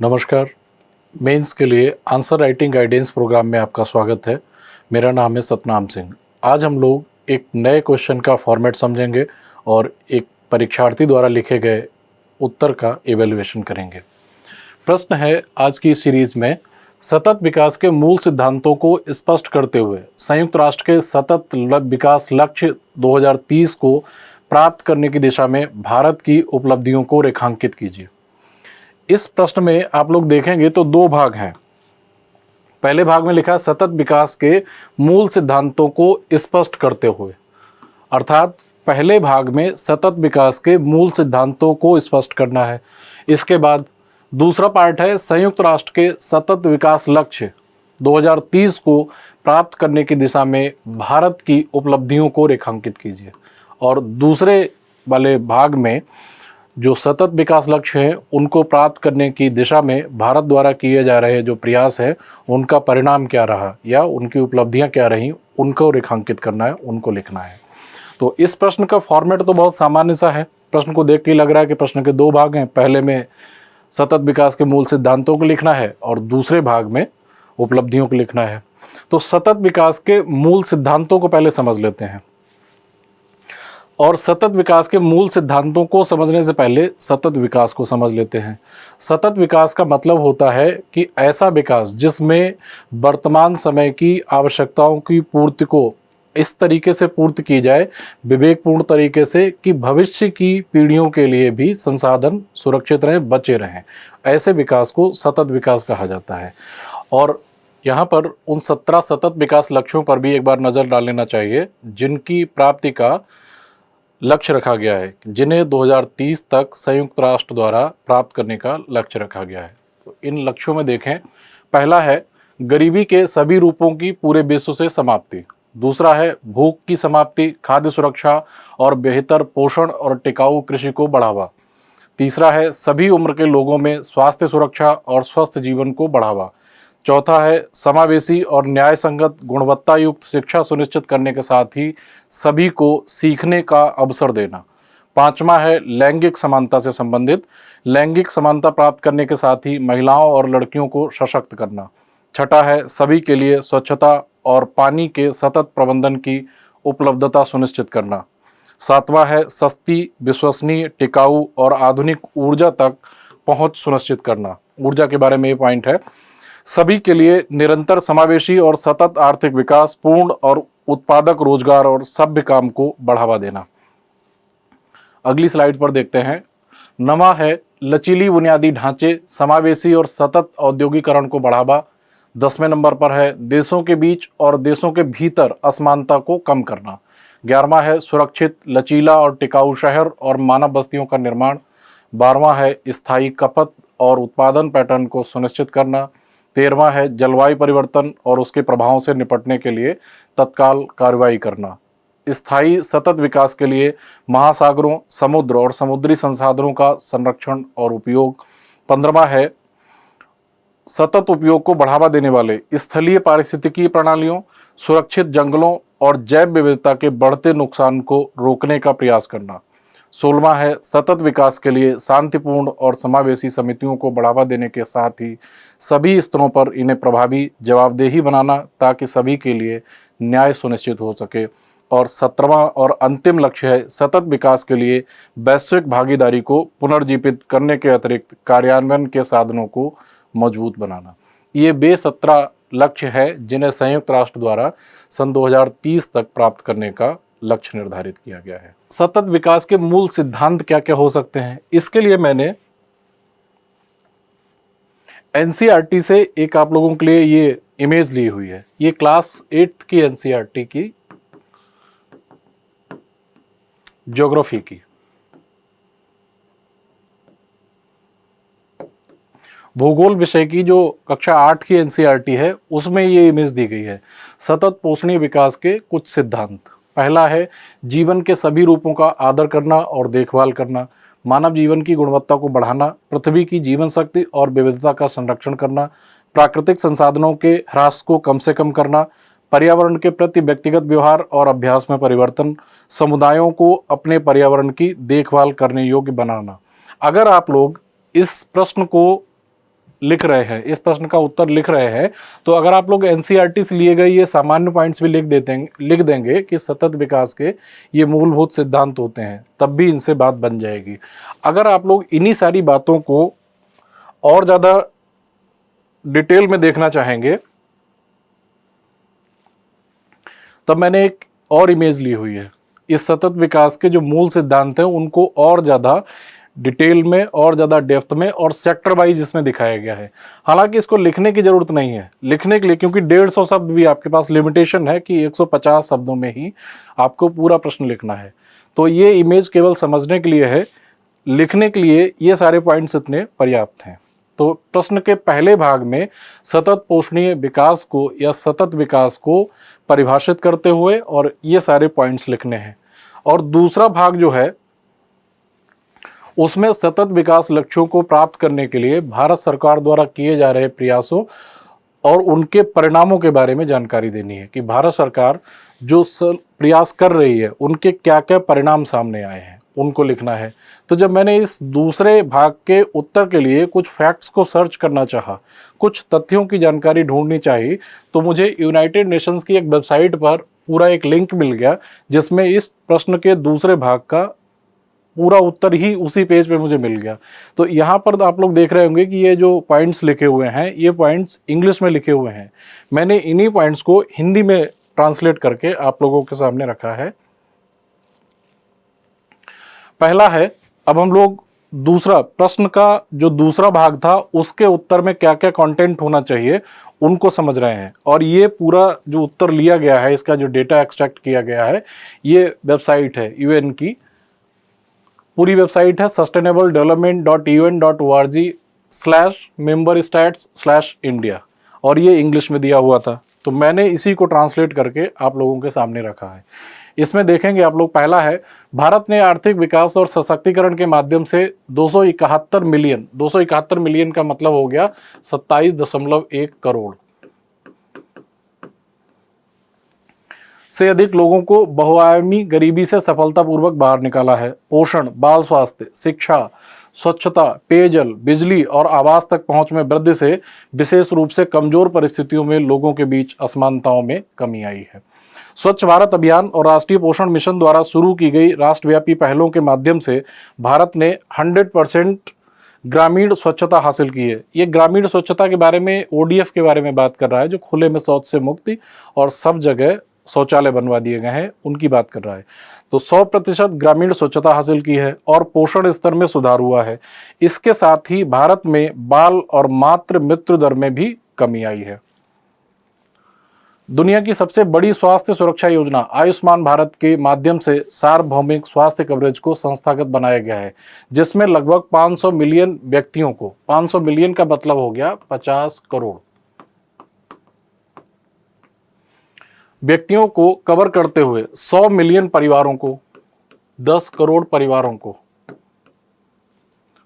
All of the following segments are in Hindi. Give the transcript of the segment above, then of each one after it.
नमस्कार। मेंस के लिए आंसर राइटिंग गाइडेंस प्रोग्राम में आपका स्वागत है। मेरा नाम है सतनाम सिंह। आज हम लोग एक नए क्वेश्चन का फॉर्मेट समझेंगे और एक परीक्षार्थी द्वारा लिखे गए उत्तर का इवैल्यूएशन करेंगे। प्रश्न है आज की सीरीज में, सतत विकास के मूल सिद्धांतों को स्पष्ट करते हुए संयुक्त राष्ट्र के सतत विकास लक्ष्य 2030 को प्राप्त करने की दिशा में भारत की उपलब्धियों को रेखांकित कीजिए। इस प्रश्न में आप लोग देखेंगे तो दो भाग हैं। पहले भाग में लिखा सतत विकास के मूल सिद्धांतों को स्पष्ट करते हुए, अर्थात पहले भाग में सतत विकास के मूल सिद्धांतों को स्पष्ट करना है। इसके बाद दूसरा पार्ट है संयुक्त राष्ट्र के सतत विकास लक्ष्य 2030 को प्राप्त करने की दिशा में भारत की उपलब्धियों को रेखांकित कीजिए। और दूसरे वाले भाग में जो सतत विकास लक्ष्य हैं उनको प्राप्त करने की दिशा में भारत द्वारा किए जा रहे जो प्रयास है उनका परिणाम क्या रहा या उनकी उपलब्धियां क्या रहीं, उनको रेखांकित करना है, उनको लिखना है। तो इस प्रश्न का फॉर्मेट तो बहुत सामान्य सा है। प्रश्न को देख के लग रहा है कि प्रश्न के दो भाग हैं। पहले में सतत विकास के मूल सिद्धांतों को लिखना है और दूसरे भाग में उपलब्धियों को लिखना है। तो सतत विकास के मूल सिद्धांतों को पहले समझ लेते हैं। और सतत विकास के मूल सिद्धांतों को समझने से पहले सतत विकास को समझ लेते हैं। सतत विकास का मतलब होता है कि ऐसा विकास जिसमें वर्तमान समय की आवश्यकताओं की पूर्ति को इस तरीके से पूर्ति की जाए, विवेकपूर्ण तरीके से, कि भविष्य की पीढ़ियों के लिए भी संसाधन सुरक्षित रहें, बचे रहें। ऐसे विकास को सतत विकास कहा जाता है। और यहाँ पर उन 17 सतत विकास लक्ष्यों पर भी एक बार नज़र डाल लेना चाहिए जिनकी प्राप्ति का लक्ष्य रखा गया है, जिन्हें 2030 तक संयुक्त राष्ट्र द्वारा प्राप्त करने का लक्ष्य रखा गया है। तो इन लक्ष्यों में देखें, पहला है गरीबी के सभी रूपों की पूरे विश्व से समाप्ति। दूसरा है भूख की समाप्ति, खाद्य सुरक्षा और बेहतर पोषण और टिकाऊ कृषि को बढ़ावा। तीसरा है सभी उम्र के लोगों में स्वास्थ्य सुरक्षा और स्वस्थ जीवन को बढ़ावा। चौथा है समावेशी और न्याय संगत गुणवत्ता युक्त शिक्षा सुनिश्चित करने के साथ ही सभी को सीखने का अवसर देना। पांचवा है लैंगिक समानता से संबंधित, लैंगिक समानता प्राप्त करने के साथ ही महिलाओं और लड़कियों को सशक्त करना। छठा है सभी के लिए स्वच्छता और पानी के सतत प्रबंधन की उपलब्धता सुनिश्चित करना। सातवां है सस्ती, विश्वसनीय, टिकाऊ और आधुनिक ऊर्जा तक पहुंच सुनिश्चित करना। ऊर्जा के बारे में ये पॉइंट है। सभी के लिए निरंतर समावेशी और सतत आर्थिक विकास, पूर्ण और उत्पादक रोजगार और सभ्य काम को बढ़ावा देना। अगली स्लाइड पर देखते हैं। नवा है लचीली बुनियादी ढांचे, समावेशी और सतत औद्योगिकरण को बढ़ावा। 10वें नंबर पर है देशों के बीच और देशों के भीतर असमानता को कम करना। 11वां है सुरक्षित, लचीला और टिकाऊ शहर और मानव बस्तियों का निर्माण। 12वां है स्थायी खपत और उत्पादन पैटर्न को सुनिश्चित करना। 13वां है जलवायु परिवर्तन और उसके प्रभावों से निपटने के लिए तत्काल कार्रवाई करना। स्थायी सतत विकास के लिए महासागरों, समुद्र और समुद्री संसाधनों का संरक्षण और उपयोग। 15वां है सतत उपयोग को बढ़ावा देने वाले स्थलीय पारिस्थितिकी प्रणालियों, सुरक्षित जंगलों और जैव विविधता के बढ़ते नुकसान को रोकने का प्रयास करना। 16वां है सतत विकास के लिए शांतिपूर्ण और समावेशी समितियों को बढ़ावा देने के साथ ही सभी स्तरों पर इन्हें प्रभावी, जवाबदेही बनाना ताकि सभी के लिए न्याय सुनिश्चित हो सके। और 17वां और अंतिम लक्ष्य है सतत विकास के लिए वैश्विक भागीदारी को पुनर्जीवित करने के अतिरिक्त कार्यान्वयन के साधनों को मजबूत बनाना। ये वे 17 लक्ष्य है जिन्हें संयुक्त राष्ट्र द्वारा सन 2030 तक प्राप्त करने का लक्ष्य निर्धारित किया गया है। सतत विकास के मूल सिद्धांत क्या क्या हो सकते हैं, इसके लिए मैंने एनसीईआरटी से एक आप लोगों के लिए ये इमेज ली हुई है। ये क्लास 8 की एनसीईआरटी की ज्योग्राफी की भूगोल विषय की जो कक्षा 8 की एनसीईआरटी है उसमें ये इमेज दी गई है। सतत पोषणीय विकास के कुछ सिद्धांत। पहला है जीवन के सभी रूपों का आदर करना और देखभाल करना, मानव जीवन की गुणवत्ता को बढ़ाना, पृथ्वी की जीवन शक्ति और विविधता का संरक्षण करना, प्राकृतिक संसाधनों के ह्रास को कम से कम करना, पर्यावरण के प्रति व्यक्तिगत व्यवहार और अभ्यास में परिवर्तन, समुदायों को अपने पर्यावरण की देखभाल करने योग्य बनाना। अगर आप लोग इस प्रश्न को लिख रहे हैं, इस प्रश्न का उत्तर लिख रहे हैं, तो अगर आप लोग एनसीईआरटी से लिए गए ये सामान्य पॉइंट्स भी लिख देंगे कि सतत विकास के ये मूलभूत सिद्धांत होते हैं, तब भी इनसे बात बन जाएगी। अगर आप लोग इन्हीं सारी बातों को और ज़्यादा डिटेल में देखना चाहेंगे, तब मैंने एक और इमेज ली हुई है। इस सतत विकास के जो मूल सिद्धांत हैं उनको और ज़्यादा डिटेल में और ज़्यादा डेप्थ में और सेक्टर वाइज इसमें दिखाया गया है। हालांकि इसको लिखने की ज़रूरत नहीं है, लिखने के लिए, क्योंकि 150 शब्द भी आपके पास लिमिटेशन है कि 150 शब्दों में ही आपको पूरा प्रश्न लिखना है। तो ये इमेज केवल समझने के लिए है, लिखने के लिए ये सारे पॉइंट्स इतने पर्याप्त हैं। तो प्रश्न के पहले भाग में सतत पोषणीय विकास को या सतत विकास को परिभाषित करते हुए और ये सारे पॉइंट्स लिखने हैं। और दूसरा भाग जो है उसमें सतत विकास लक्ष्यों को प्राप्त करने के लिए भारत सरकार द्वारा किए जा रहे प्रयासों और उनके परिणामों के बारे में जानकारी देनी है कि भारत सरकार जो प्रयास कर रही है उनके क्या क्या परिणाम सामने आए हैं, उनको लिखना है। तो जब मैंने इस दूसरे भाग के उत्तर के लिए कुछ फैक्ट्स को सर्च करना चाहा, कुछ तथ्यों की जानकारी ढूंढनी चाहिए, तो मुझे यूनाइटेड नेशंस की एक वेबसाइट पर पूरा एक लिंक मिल गया जिसमें इस प्रश्न के दूसरे भाग का पूरा उत्तर ही उसी पेज पे मुझे मिल गया। तो यहाँ पर आप लोग देख रहे होंगे कि ये जो पॉइंट्स लिखे हुए हैं ये पॉइंट्स इंग्लिश में लिखे हुए हैं। मैंने इन्हीं पॉइंट्स को हिंदी में ट्रांसलेट करके आप लोगों के सामने रखा है। पहला है, अब हम लोग दूसरा प्रश्न का जो दूसरा भाग था उसके उत्तर में क्या क्या कंटेंट होना चाहिए उनको समझ रहे हैं। और ये पूरा जो उत्तर लिया गया है, इसका जो डेटा एक्सट्रैक्ट किया गया है, ये वेबसाइट है यूएन की, पूरी वेबसाइट है sustainabledevelopment.un.org/memberstats/India, और ये इंग्लिश में दिया हुआ था, तो मैंने इसी को ट्रांसलेट करके आप लोगों के सामने रखा है। इसमें देखेंगे आप लोग, पहला है, भारत ने आर्थिक विकास और सशक्तिकरण के माध्यम से 271 मिलियन का मतलब हो गया 27.1 करोड़ से अधिक लोगों को बहुआयामी गरीबी से सफलतापूर्वक बाहर निकाला है। पोषण, बाल स्वास्थ्य, शिक्षा, स्वच्छता, पेयजल, बिजली और आवास तक पहुंच में वृद्धि से विशेष रूप से कमजोर परिस्थितियों में लोगों के बीच असमानताओं में कमी आई है। स्वच्छ भारत अभियान और राष्ट्रीय पोषण मिशन द्वारा शुरू की गई राष्ट्रव्यापी पहलों के माध्यम से भारत ने 100% ग्रामीण स्वच्छता हासिल की है। ये ग्रामीण स्वच्छता के बारे में ओडीएफ के बारे में बात कर रहा है, जो खुले में शौच से मुक्ति और सब जगह शौचालय बनवा दिए गए हैं, उनकी बात कर रहा है। तो 100% ग्रामीण स्वच्छता हासिल की है और पोषण स्तर में सुधार हुआ है। इसके साथ ही भारत में बाल और मातृ मृत्यु दर में भी कमी आई है। दुनिया की सबसे बड़ी स्वास्थ्य सुरक्षा योजना आयुष्मान भारत के माध्यम से सार्वभौमिक स्वास्थ्य कवरेज को संस्थागत बनाया गया है, जिसमें लगभग 500 मिलियन व्यक्तियों को, 500 मिलियन का मतलब हो गया 50 करोड़ व्यक्तियों को कवर करते हुए 100 मिलियन परिवारों को, 10 करोड़ परिवारों को,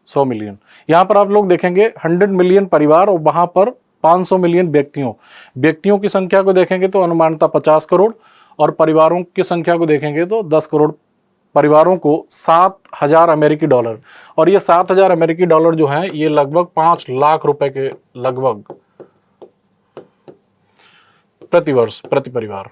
100 मिलियन। यहां पर आप लोग देखेंगे 100 मिलियन परिवार और वहां पर 500 मिलियन व्यक्तियों की संख्या को देखेंगे तो अनुमानतः 50 करोड़ और परिवारों की संख्या को देखेंगे तो 10 करोड़ परिवारों को 7,000 अमेरिकी डॉलर, और ये 7,000 अमेरिकी डॉलर जो हैं ये लगभग 5 लाख रुपए के लगभग प्रति वर्ष प्रति परिवार।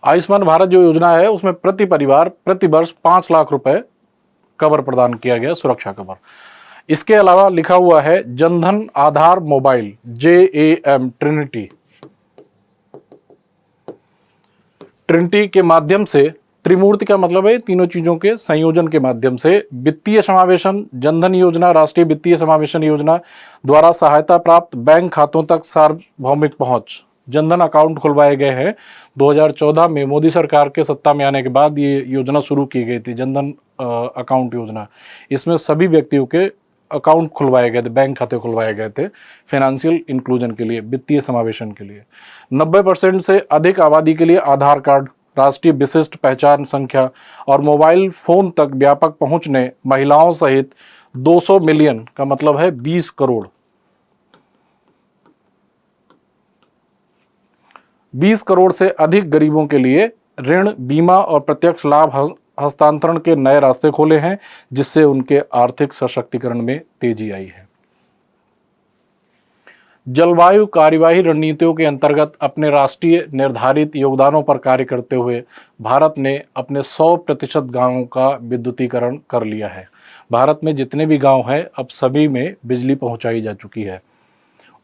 आयुष्मान भारत जो योजना है उसमें प्रति परिवार प्रति वर्ष 5 लाख रुपए कवर प्रदान किया गया, सुरक्षा कवर। इसके अलावा लिखा हुआ है Jan Dhan Aadhaar mobile, JAM Trinity के माध्यम से, त्रिमूर्ति का मतलब है तीनों चीजों के संयोजन के माध्यम से वित्तीय समावेशन, जनधन योजना, राष्ट्रीय वित्तीय समावेशन योजना द्वारा सहायता प्राप्त बैंक खातों तक सार्वभौमिक पहुंच, जनधन अकाउंट खुलवाए गए हैं। 2014 में मोदी सरकार के सत्ता में आने के बाद ये योजना शुरू की गई थी, जनधन अकाउंट योजना। इसमें सभी व्यक्तियों के अकाउंट खुलवाए गए थे, बैंक खाते खुलवाए गए थे फाइनेंशियल इंक्लूजन के लिए, वित्तीय समावेशन के लिए। 90% से अधिक आबादी के लिए आधार कार्ड, राष्ट्रीय विशिष्ट पहचान संख्या और मोबाइल फोन तक व्यापक पहुंच ने महिलाओं सहित 200 मिलियन का मतलब है 20 करोड़ 20 करोड़ से अधिक गरीबों के लिए ऋण, बीमा और प्रत्यक्ष लाभ हस्तांतरण के नए रास्ते खोले हैं, जिससे उनके आर्थिक सशक्तिकरण में तेजी आई है। जलवायु कार्यवाही रणनीतियों के अंतर्गत अपने राष्ट्रीय निर्धारित योगदानों पर कार्य करते हुए भारत ने अपने 100% गांवों का विद्युतीकरण कर लिया है। भारत में जितने भी गांव हैं, अब सभी में बिजली पहुंचाई जा चुकी है।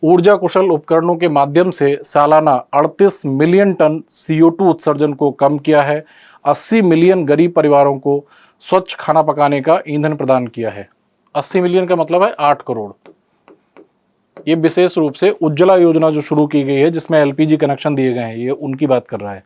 ऊर्जा कुशल उपकरणों के माध्यम से सालाना 38 मिलियन टन CO2 उत्सर्जन को कम किया है। 80 मिलियन गरीब परिवारों को स्वच्छ खाना पकाने का ईंधन प्रदान किया है। 80 मिलियन का मतलब है 8 करोड़। ये विशेष रूप से उज्ज्वला योजना जो शुरू की गई है, जिसमें LPG कनेक्शन दिए गए हैं, ये उनकी बात कर रहा है।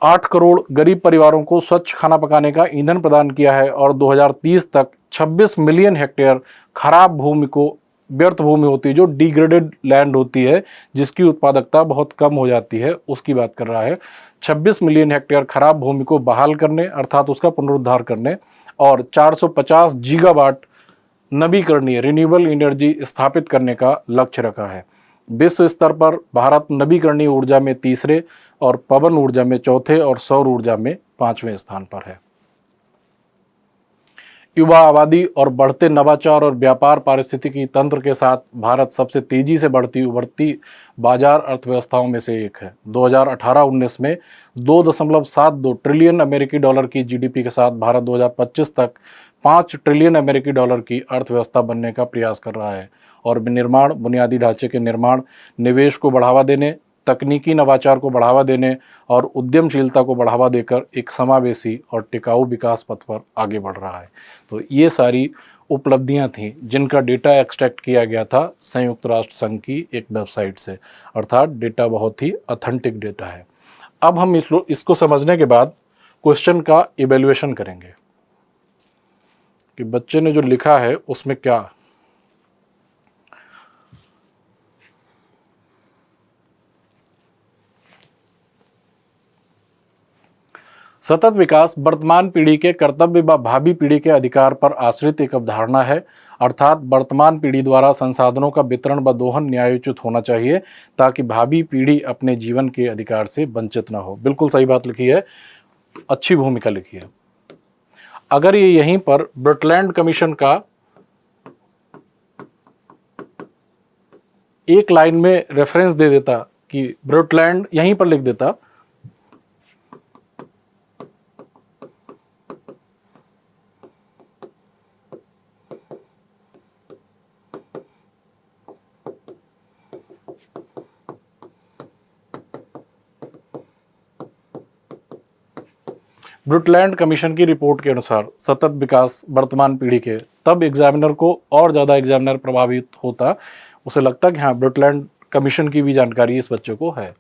8 करोड़ गरीब परिवारों को स्वच्छ खाना पकाने का ईंधन प्रदान किया है और 2030 तक 26 मिलियन हेक्टेयर खराब भूमि को, व्यर्थ भूमि होती है, जो डिग्रेडेड लैंड होती है, जिसकी उत्पादकता बहुत कम हो जाती है, उसकी बात कर रहा है। 26 मिलियन हेक्टेयर खराब भूमि को बहाल करने, अर्थात उसका पुनरुद्धार करने, और 450 गीगावाट नवीकरणीय रिन्यूएबल एनर्जी स्थापित करने का लक्ष्य रखा है। विश्व स्तर पर भारत नवीकरणीय ऊर्जा में तीसरे और पवन ऊर्जा में चौथे और सौर ऊर्जा में 5वें स्थान पर है। युवा आबादी और बढ़ते नवाचार और व्यापार पारिस्थितिकी तंत्र के साथ भारत सबसे तेजी से बढ़ती उभरती बाजार अर्थव्यवस्थाओं में से एक है। 2018-19 में 2.72 ट्रिलियन अमेरिकी डॉलर की GDP के साथ भारत 2025 तक 5 ट्रिलियन अमेरिकी डॉलर की अर्थव्यवस्था बनने का प्रयास कर रहा है और विनिर्माण, बुनियादी ढांचे के निर्माण, निवेश को बढ़ावा देने, तकनीकी नवाचार को बढ़ावा देने और उद्यमशीलता को बढ़ावा देकर एक समावेशी और टिकाऊ विकास पथ पर आगे बढ़ रहा है। तो ये सारी उपलब्धियां थीं जिनका डेटा एक्सट्रैक्ट किया गया था संयुक्त राष्ट्र संघ की एक वेबसाइट से, अर्थात डेटा बहुत ही ऑथेंटिक डेटा है। अब हम इसको समझने के बाद क्वेश्चन का इवैल्यूएशन करेंगे कि बच्चे ने जो लिखा है उसमें क्या। सतत विकास वर्तमान पीढ़ी के कर्तव्य व भावी पीढ़ी के अधिकार पर आश्रित एक अवधारणा है, अर्थात वर्तमान पीढ़ी द्वारा संसाधनों का वितरण व दोहन न्यायोचित होना चाहिए ताकि भावी पीढ़ी अपने जीवन के अधिकार से वंचित न हो। बिल्कुल सही बात लिखी है, अच्छी भूमिका लिखी है। अगर ये यहीं पर ब्रटलैंड कमीशन का एक लाइन में रेफरेंस दे देता कि ब्रटलैंड यहीं पर लिख देता, ब्रुटलैंड कमीशन की रिपोर्ट के अनुसार सतत विकास वर्तमान पीढ़ी के, तब एग्जामिनर को और ज़्यादा एग्जामिनर प्रभावित होता, उसे लगता कि हाँ ब्रुटलैंड कमीशन की भी जानकारी इस बच्चे को है।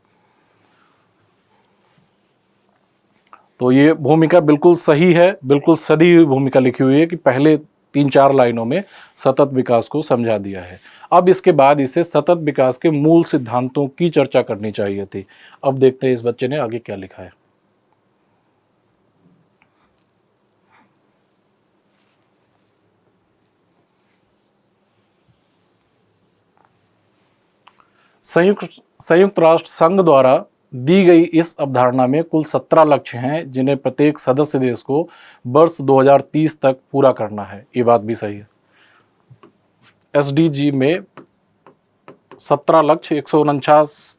तो ये भूमिका बिल्कुल सही है, बिल्कुल सदी हुई भूमिका लिखी हुई है कि पहले 3-4 लाइनों में सतत विकास को समझा दिया है। अब इसके बाद इसे सतत विकास के मूल सिद्धांतों की चर्चा करनी चाहिए थी। अब देखते हैं इस बच्चे ने आगे क्या लिखा है। संयुक्त राष्ट्र संघ द्वारा दी गई इस अवधारणा में कुल 17 लक्ष्य हैं जिन्हें प्रत्येक सदस्य देश को वर्ष 2030 तक पूरा करना है। ये बात भी सही है। SDG में 17 लक्ष्य,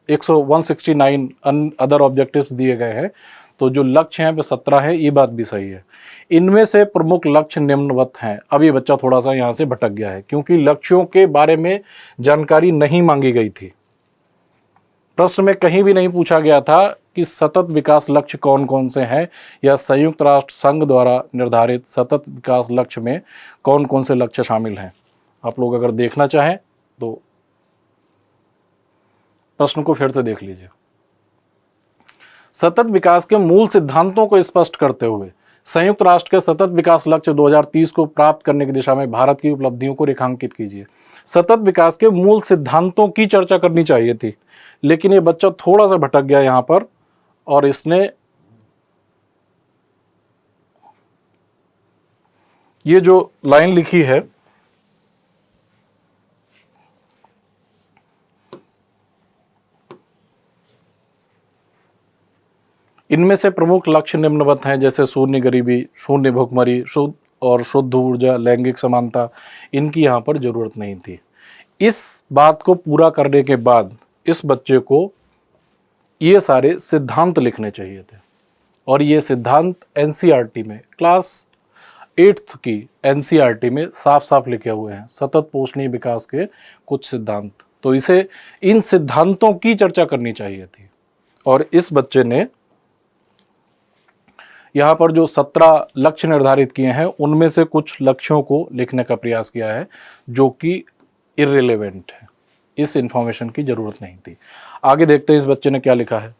169 अदर ऑब्जेक्टिव्स दिए गए हैं, तो जो लक्ष्य हैं वे 17 हैं, ये बात भी सही है। इनमें से प्रमुख लक्ष्य निम्नवत हैं। अब ये बच्चा थोड़ा सा यहाँ से भटक गया है क्योंकि लक्ष्यों के बारे में जानकारी नहीं मांगी गई थी। प्रश्न में कहीं भी नहीं पूछा गया था कि सतत विकास लक्ष्य कौन कौन से हैं या संयुक्त राष्ट्र संघ द्वारा निर्धारित सतत विकास लक्ष्य में कौन कौन से लक्ष्य शामिल हैं। आप लोग अगर देखना चाहें तो प्रश्न को फिर से देख लीजिए। सतत विकास के मूल सिद्धांतों को स्पष्ट करते हुए संयुक्त राष्ट्र के सतत विकास लक्ष्य 2030 को प्राप्त करने की दिशा में भारत की उपलब्धियों को रेखांकित कीजिए। सतत विकास के मूल सिद्धांतों की चर्चा करनी चाहिए थी, लेकिन ये बच्चा थोड़ा सा भटक गया यहां पर और इसने ये जो लाइन लिखी है, इनमें से प्रमुख लक्ष्य निम्नवत हैं, जैसे शून्य गरीबी, शून्य भुखमरी, शुद्ध ऊर्जा, लैंगिक समानता। इनकी यहाँ पर ज़रूरत नहीं थी। इस बात को पूरा करने के बाद इस बच्चे को ये सारे सिद्धांत लिखने चाहिए थे, और ये सिद्धांत एनसीईआरटी में क्लास 8th की एनसीईआरटी में साफ साफ लिखे हुए हैं, सतत पोषणीय विकास के कुछ सिद्धांत। तो इसे इन सिद्धांतों की चर्चा करनी चाहिए थी, और इस बच्चे ने यहाँ पर जो 17 लक्ष्य निर्धारित किए हैं उनमें से कुछ लक्ष्यों को लिखने का प्रयास किया है जो कि इर्रिलेवेंट है, इस इंफॉर्मेशन की जरूरत नहीं थी। आगे देखते हैं इस बच्चे ने क्या लिखा है।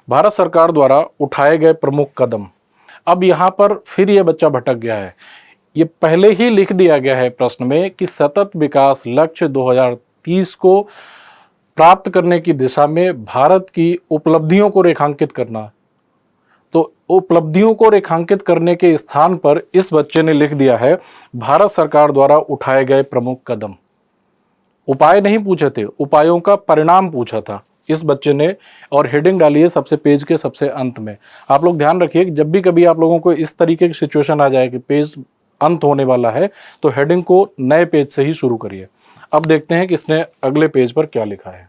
भारत सरकार द्वारा उठाए गए प्रमुख कदम। अब यहाँ पर फिर ये बच्चा भटक गया है। ये पहले ही लिख दिया गया है प्रश्न में कि सतत विकास लक्ष्य 2030 को प्राप्त करने की दिशा में भारत की उपलब्धियों को रेखांकित करना। तो उपलब्धियों को रेखांकित करने के स्थान पर इस बच्चे ने लिख दिया है भारत सरकार द्वारा उठाए गए प्रमुख कदम। उपाय नहीं पूछे थे, उपायों का परिणाम पूछा था इस बच्चे ने, और हेडिंग डाली है सबसे पेज के सबसे अंत में। आप लोग ध्यान रखिए कि जब भी कभी आप लोगों को इस तरीके की सिचुएशन आ जाए कि पेज अंत होने वाला है तो हेडिंग को नए पेज से ही शुरू करिए। अब देखते हैं कि इसने अगले पेज पर क्या लिखा है।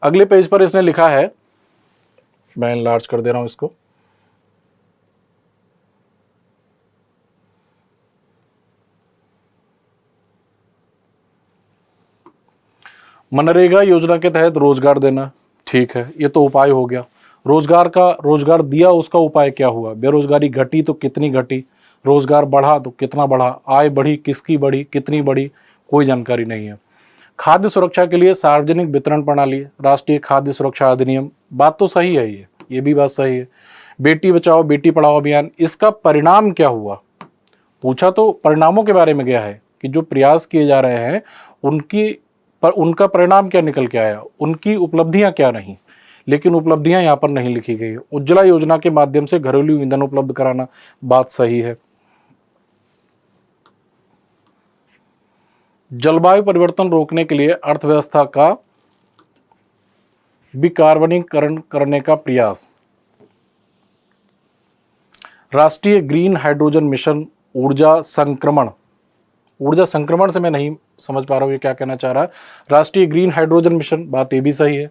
अगले पेज पर इसने लिखा है, मैं एनलार्ज कर दे रहा हूं इसको। मनरेगा योजना के तहत रोजगार देना, ठीक है, ये तो उपाय हो गया। रोजगार दिया, उसका उपाय क्या हुआ? बेरोजगारी घटी तो कितनी घटी, रोजगार बढ़ा तो कितना बढ़ा, आय बढ़ी, किसकी बढ़ी, कितनी बढ़ी, कोई जानकारी नहीं है। खाद्य सुरक्षा के लिए सार्वजनिक वितरण प्रणाली, राष्ट्रीय खाद्य सुरक्षा अधिनियम, बात तो सही है, ये भी बात सही है। बेटी बचाओ बेटी पढ़ाओ अभियान, इसका परिणाम क्या हुआ? पूछा तो परिणामों के बारे में गया है कि जो प्रयास किए जा रहे हैं उनका परिणाम क्या निकल के आया, उनकी उपलब्धियां क्या रही, लेकिन उपलब्धियां यहाँ पर नहीं लिखी गई। उज्ज्वला योजना के माध्यम से घरेलू ईंधन उपलब्ध कराना, बात सही है। जलवायु परिवर्तन रोकने के लिए अर्थव्यवस्था का विकार्बनीकरण करने का प्रयास, राष्ट्रीय ग्रीन हाइड्रोजन मिशन, ऊर्जा संक्रमण से मैं नहीं समझ पा रहा हूँ ये क्या कहना चाह रहा है। राष्ट्रीय ग्रीन हाइड्रोजन मिशन, बात ये भी सही है।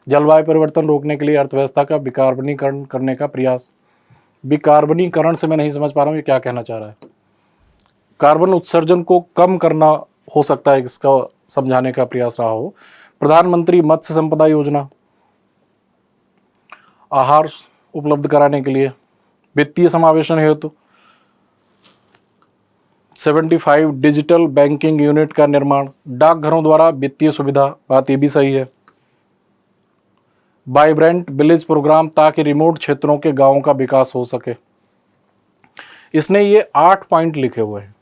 जलवायु परिवर्तन रोकने के लिए अर्थव्यवस्था का विकार्बनीकरण करने का प्रयास, विकार्बनीकरण से मैं नहीं समझ पा रहा हूँ ये क्या कहना चाह रहा है। कार्बन उत्सर्जन को कम करना हो सकता है, इसका समझाने का प्रयास रहा हो। प्रधानमंत्री मत्स्य संपदा योजना, आहार उपलब्ध कराने के लिए, वित्तीय समावेशन हेतु 75 डिजिटल बैंकिंग यूनिट का निर्माण, डाकघरों द्वारा वित्तीय सुविधा, बात ये भी सही है। वाइब्रेंट विलेज प्रोग्राम, ताकि रिमोट क्षेत्रों के गांवों का विकास हो सके। इसने ये 8 पॉइंट लिखे हुए हैं,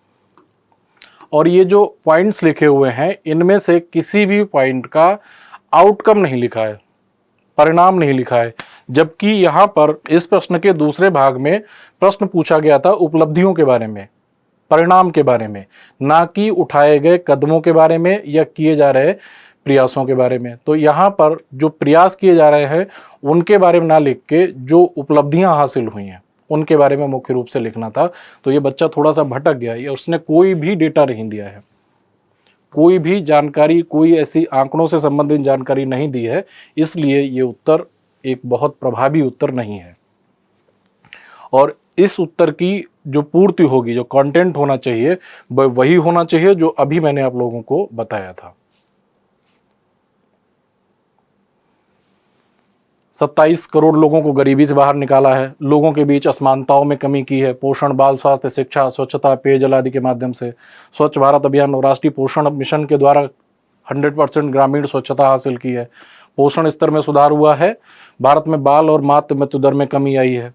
और ये जो पॉइंट्स लिखे हुए हैं इनमें से किसी भी पॉइंट का आउटकम नहीं लिखा है, परिणाम नहीं लिखा है। जबकि यहाँ पर इस प्रश्न के दूसरे भाग में प्रश्न पूछा गया था उपलब्धियों के बारे में, परिणाम के बारे में, ना कि उठाए गए कदमों के बारे में या किए जा रहे प्रयासों के बारे में। तो यहाँ पर जो प्रयास किए जा रहे हैं उनके बारे में ना लिख के जो उपलब्धियां हासिल हुई हैं उनके बारे में मुख्य रूप से लिखना था। तो ये बच्चा थोड़ा सा भटक गया है, उसने कोई भी डेटा नहीं दिया है, कोई भी जानकारी, कोई ऐसी आंकड़ों से संबंधित जानकारी नहीं दी है, इसलिए ये उत्तर एक बहुत प्रभावी उत्तर नहीं है। और इस उत्तर की जो पूर्ति होगी, जो कंटेंट होना चाहिए, वह वही होना चाहिए जो अभी मैंने आप लोगों को बताया था। 27 करोड़ लोगों को गरीबी से बाहर निकाला है, लोगों के बीच असमानताओं में कमी की है, पोषण, बाल स्वास्थ्य, शिक्षा, स्वच्छता, पेयजल आदि के माध्यम से। स्वच्छ भारत अभियान और राष्ट्रीय पोषण मिशन के द्वारा 100% ग्रामीण स्वच्छता हासिल की है, पोषण स्तर में सुधार हुआ है, भारत में बाल और मातृ मृत्यु दर में कमी आई है।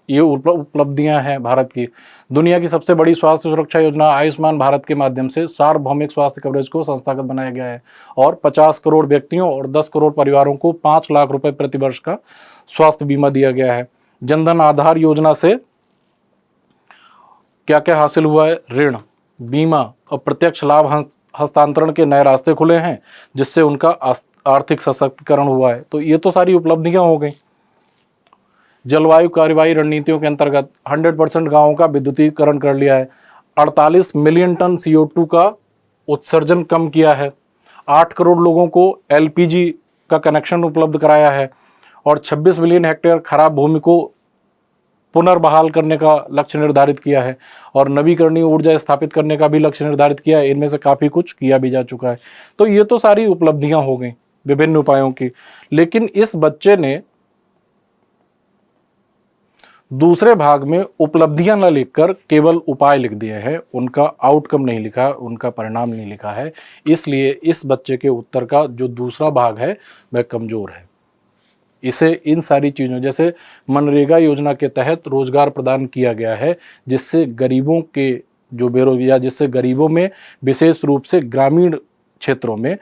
ये उपलब्धियां हैं भारत की। दुनिया की सबसे बड़ी स्वास्थ्य सुरक्षा योजना आयुष्मान भारत के माध्यम से सार्वभौमिक स्वास्थ्य कवरेज को संस्थागत बनाया गया है, और 50 करोड़ व्यक्तियों और 10 करोड़ परिवारों को 5 लाख रुपए प्रति वर्ष का स्वास्थ्य बीमा दिया गया है। जनधन आधार योजना से क्या क्या हासिल हुआ है? ऋण, बीमा और प्रत्यक्ष लाभ हस्तांतरण के नए रास्ते खुले हैं, जिससे उनका आर्थिक सशक्तिकरण हुआ है। तो ये तो सारी उपलब्धियां हो गई। जलवायु कार्यवाही रणनीतियों के अंतर्गत 100% गाँवों का विद्युतीकरण कर लिया है। 48 मिलियन टन CO2 का उत्सर्जन कम किया है। 8 करोड़ लोगों को LPG का कनेक्शन उपलब्ध कराया है और 26 मिलियन हेक्टेयर खराब भूमि को पुनर्बहाल करने का लक्ष्य निर्धारित किया है और नवीकरणीय ऊर्जा स्थापित करने का भी लक्ष्य निर्धारित किया है। इनमें से काफ़ी कुछ किया भी जा चुका है। तो ये तो सारी उपलब्धियां हो गई विभिन्न उपायों की। लेकिन इस बच्चे ने दूसरे भाग में उपलब्धियां न लिखकर केवल उपाय लिख दिए हैं, उनका आउटकम नहीं लिखा, उनका परिणाम नहीं लिखा है। इसलिए इस बच्चे के उत्तर का जो दूसरा भाग है वह कमजोर है। इसे इन सारी चीज़ों जैसे मनरेगा योजना के तहत रोजगार प्रदान किया गया है, जिससे गरीबों के जो बेरोजगार, जिससे गरीबों में विशेष रूप से ग्रामीण क्षेत्रों में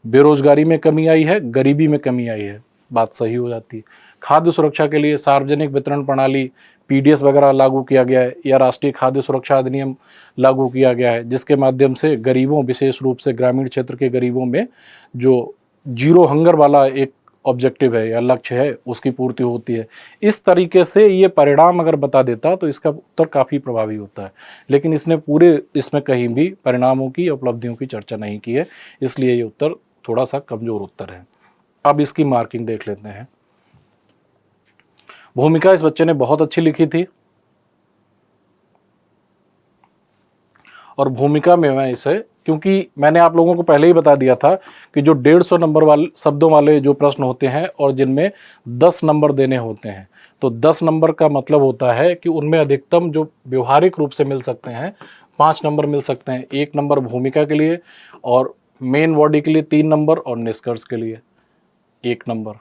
बेरोजगारी में कमी आई है, गरीबी में कमी आई है, बात सही हो जाती है। खाद्य सुरक्षा के लिए सार्वजनिक वितरण प्रणाली PDS वगैरह लागू किया गया है या राष्ट्रीय खाद्य सुरक्षा अधिनियम लागू किया गया है, जिसके माध्यम से गरीबों, विशेष रूप से ग्रामीण क्षेत्र के गरीबों में जो जीरो हंगर वाला एक ऑब्जेक्टिव है या लक्ष्य है उसकी पूर्ति होती है। इस तरीके से ये परिणाम अगर बता देता तो इसका उत्तर काफ़ी प्रभावी होता है। लेकिन इसने पूरे इसमें कहीं भी परिणामों की, उपलब्धियों की चर्चा नहीं की है, इसलिए ये उत्तर थोड़ा सा कमज़ोर उत्तर है। अब इसकी मार्किंग देख लेते हैं। भूमिका इस बच्चे ने बहुत अच्छी लिखी थी और भूमिका में मैं इसे, क्योंकि मैंने आप लोगों को पहले ही बता दिया था कि जो 150 नंबर वाले शब्दों वाले जो प्रश्न होते हैं और जिनमें 10 नंबर देने होते हैं, तो 10 नंबर का मतलब होता है कि उनमें अधिकतम जो व्यवहारिक रूप से मिल सकते हैं 5 नंबर मिल सकते हैं। 1 नंबर भूमिका के लिए और मेन बॉडी के लिए 3 नंबर और निष्कर्ष के लिए 1 नंबर।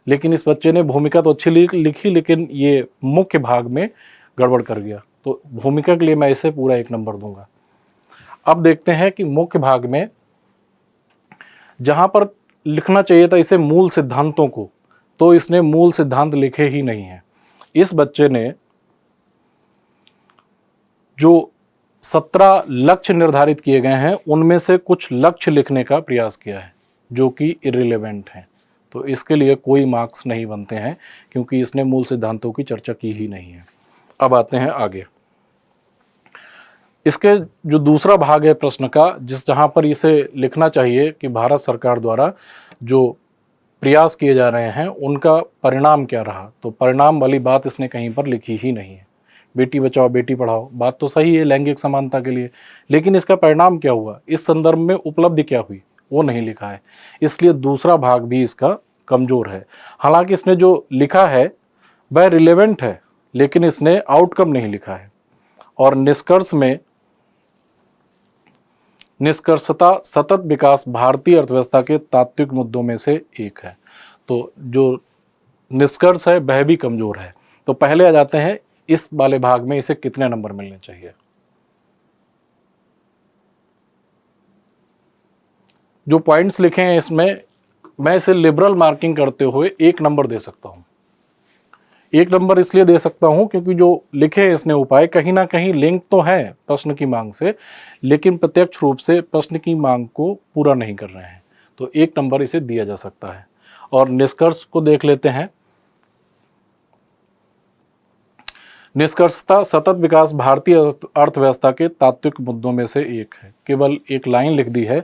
लेकिन इस बच्चे ने भूमिका तो अच्छी लिखी, लेकिन ये मुख्य भाग में गड़बड़ कर गया, तो भूमिका के लिए मैं इसे पूरा 1 नंबर दूंगा। अब देखते हैं कि मुख्य भाग में जहां पर लिखना चाहिए था इसे मूल सिद्धांतों को, तो इसने मूल सिद्धांत लिखे ही नहीं है। इस बच्चे ने जो 17 लक्ष्य निर्धारित किए गए हैं उनमें से कुछ लक्ष्य लिखने का प्रयास किया है जो कि इर्रिलेवेंट हैं, तो इसके लिए कोई मार्क्स नहीं बनते हैं क्योंकि इसने मूल सिद्धांतों की चर्चा की ही नहीं है। अब आते हैं आगे। इसके जो दूसरा भाग है प्रश्न का, जहां पर इसे लिखना चाहिए कि भारत सरकार द्वारा जो प्रयास किए जा रहे हैं उनका परिणाम क्या रहा, तो परिणाम वाली बात इसने कहीं पर लिखी ही नहीं है। बेटी बचाओ बेटी पढ़ाओ बात तो सही है लैंगिक समानता के लिए, लेकिन इसका परिणाम क्या हुआ, इस संदर्भ में उपलब्धि क्या हुई, वो नहीं लिखा है। इसलिए दूसरा भाग भी इसका कमजोर है। हालांकि इसने जो लिखा है वह रिलेवेंट है, लेकिन इसने आउटकम नहीं लिखा है। और निष्कर्ष में निष्कर्षता सतत विकास भारतीय अर्थव्यवस्था के तात्विक मुद्दों में से एक है, तो जो निष्कर्ष है वह भी कमजोर है। तो पहले आ जाते हैं इस वाले भाग में इसे कितने नंबर मिलने चाहिए। जो पॉइंट्स लिखे हैं इसमें मैं इसे लिबरल मार्किंग करते हुए 1 नंबर दे सकता हूं। 1 नंबर इसलिए दे सकता हूं क्योंकि जो लिखे हैं इसने उपाय कहीं ना कहीं लिंक तो है प्रश्न की मांग से, लेकिन प्रत्यक्ष रूप से प्रश्न की मांग को पूरा नहीं कर रहे हैं, तो 1 नंबर इसे दिया जा सकता है। और निष्कर्ष को देख लेते हैं। निष्कर्षता सतत विकास भारतीय अर्थव्यवस्था के तात्विक मुद्दों में से एक है, केवल एक लाइन लिख दी है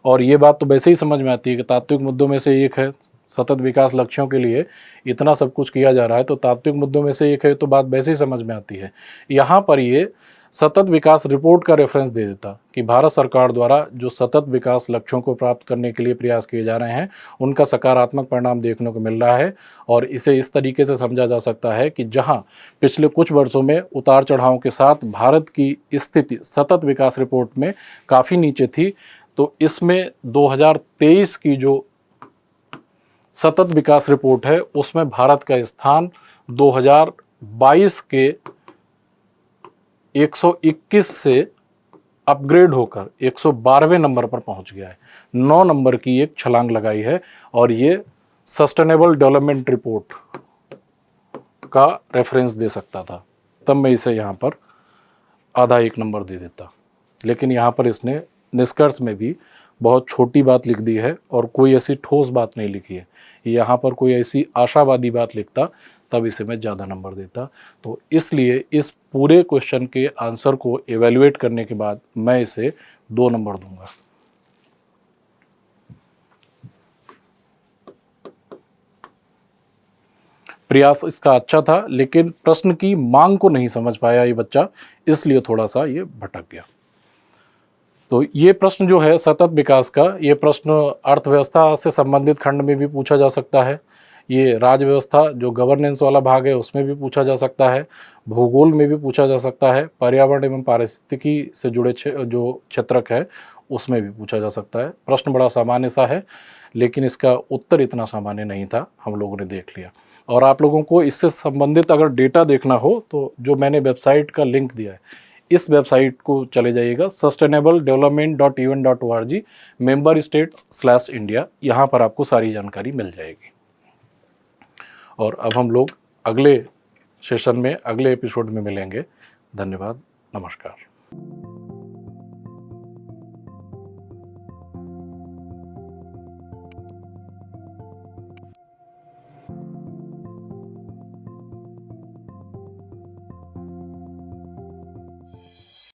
और ये बात तो वैसे ही समझ में आती है कि तात्विक मुद्दों में से एक है। सतत विकास लक्ष्यों के लिए इतना सब कुछ किया जा रहा है तो तात्विक मुद्दों में से एक है, तो बात वैसे ही समझ में आती है। यहाँ पर ये सतत विकास रिपोर्ट का रेफरेंस दे देता कि भारत सरकार द्वारा जो सतत विकास लक्ष्यों को प्राप्त करने के लिए प्रयास किए जा रहे हैं उनका सकारात्मक परिणाम देखने को मिल रहा है। और इसे इस तरीके से समझा जा सकता है कि जहां पिछले कुछ वर्षों में उतार चढ़ाव के साथ भारत की स्थिति सतत विकास रिपोर्ट में काफ़ी नीचे थी, तो इसमें 2023 की जो सतत विकास रिपोर्ट है उसमें भारत का स्थान 2022 के 121 से अपग्रेड होकर 112वें नंबर पर पहुंच गया है। 9 नंबर की एक छलांग लगाई है और ये सस्टेनेबल डेवलपमेंट रिपोर्ट का रेफरेंस दे सकता था, तब मैं इसे यहाँ पर आधा 1 नंबर दे देता। लेकिन यहाँ पर इसने निष्कर्ष में भी बहुत छोटी बात लिख दी है और कोई ऐसी ठोस बात नहीं लिखी है। यहाँ पर कोई ऐसी आशावादी बात लिखता तब इसे मैं ज़्यादा नंबर देता। तो इसलिए इस पूरे क्वेश्चन के आंसर को एवेल्युएट करने के बाद मैं इसे 2 नंबर दूंगा। प्रयास इसका अच्छा था, लेकिन प्रश्न की मांग को नहीं समझ पाया ये बच्चा, इसलिए थोड़ा सा ये भटक गया। तो ये प्रश्न जो है सतत विकास का, ये प्रश्न अर्थव्यवस्था से संबंधित खंड में भी पूछा जा सकता है, ये राज्य व्यवस्था जो गवर्नेंस वाला भाग है उसमें भी पूछा जा सकता है, भूगोल में भी पूछा जा सकता है, पर्यावरण एवं पारिस्थितिकी से जुड़े जो क्षेत्रक है उसमें भी पूछा जा सकता है। प्रश्न बड़ा सामान्य सा है, लेकिन इसका उत्तर इतना सामान्य नहीं था, हम लोगों ने देख लिया। और आप लोगों को इससे संबंधित अगर डेटा देखना हो तो जो मैंने वेबसाइट का लिंक दिया है, इस वेबसाइट को चले जाइएगा, sustainabledevelopment.un.org मेंबर स्टेट्स/इंडिया, यहाँ पर आपको सारी जानकारी मिल जाएगी। और अब हम लोग अगले सेशन में, अगले एपिसोड में मिलेंगे। धन्यवाद, नमस्कार।